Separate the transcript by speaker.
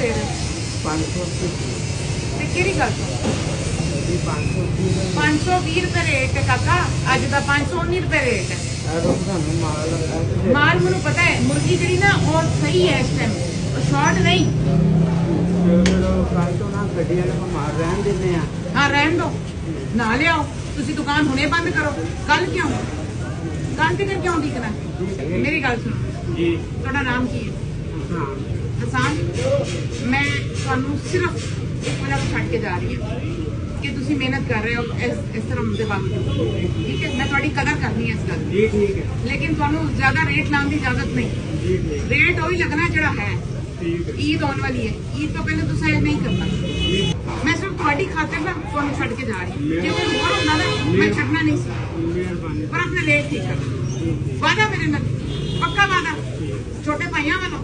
Speaker 1: दे रहे
Speaker 2: 580
Speaker 1: ते केड़ी गल तो 520 रुपए रेट है काका अज दा 519 रुपए रेट है माल मैनू पता है मुर्गी जी ना और सही है इस टाइम शॉर्ट नहीं हाँ रहन दो ना लियाओ तुसी दुकान हुणे बंद करो कल क्यों कल तक क्यों दिखना मेरी गल सुनो जी थोड़ा नाम की है हसान मैं तुहानू सिर्फ एक वजह छड़ के जा रही हूँ कि तुसी मेहनत कर रहे हो इस तरह मुझे बावजूद ठीक है मैं थोड़ी कदर करनी है इस गल जी ठीक है लेकिन तुहानू ज्यादा रेट लाने की इजाजत नहीं रेट वही लगना जड़ा है ईद आने वाली है ईद तो पहले तुसा नहीं करना मैं सिर्फ थोड़ी खातिर ना तुहानू छड़ के जा रही हूँ जे कोई होर होंदा ना मैं छड़ना नहीं सी पर अपने रेट ठीक करना वादा मेरे नाल पक्का वादा छोटे भाइयों वालों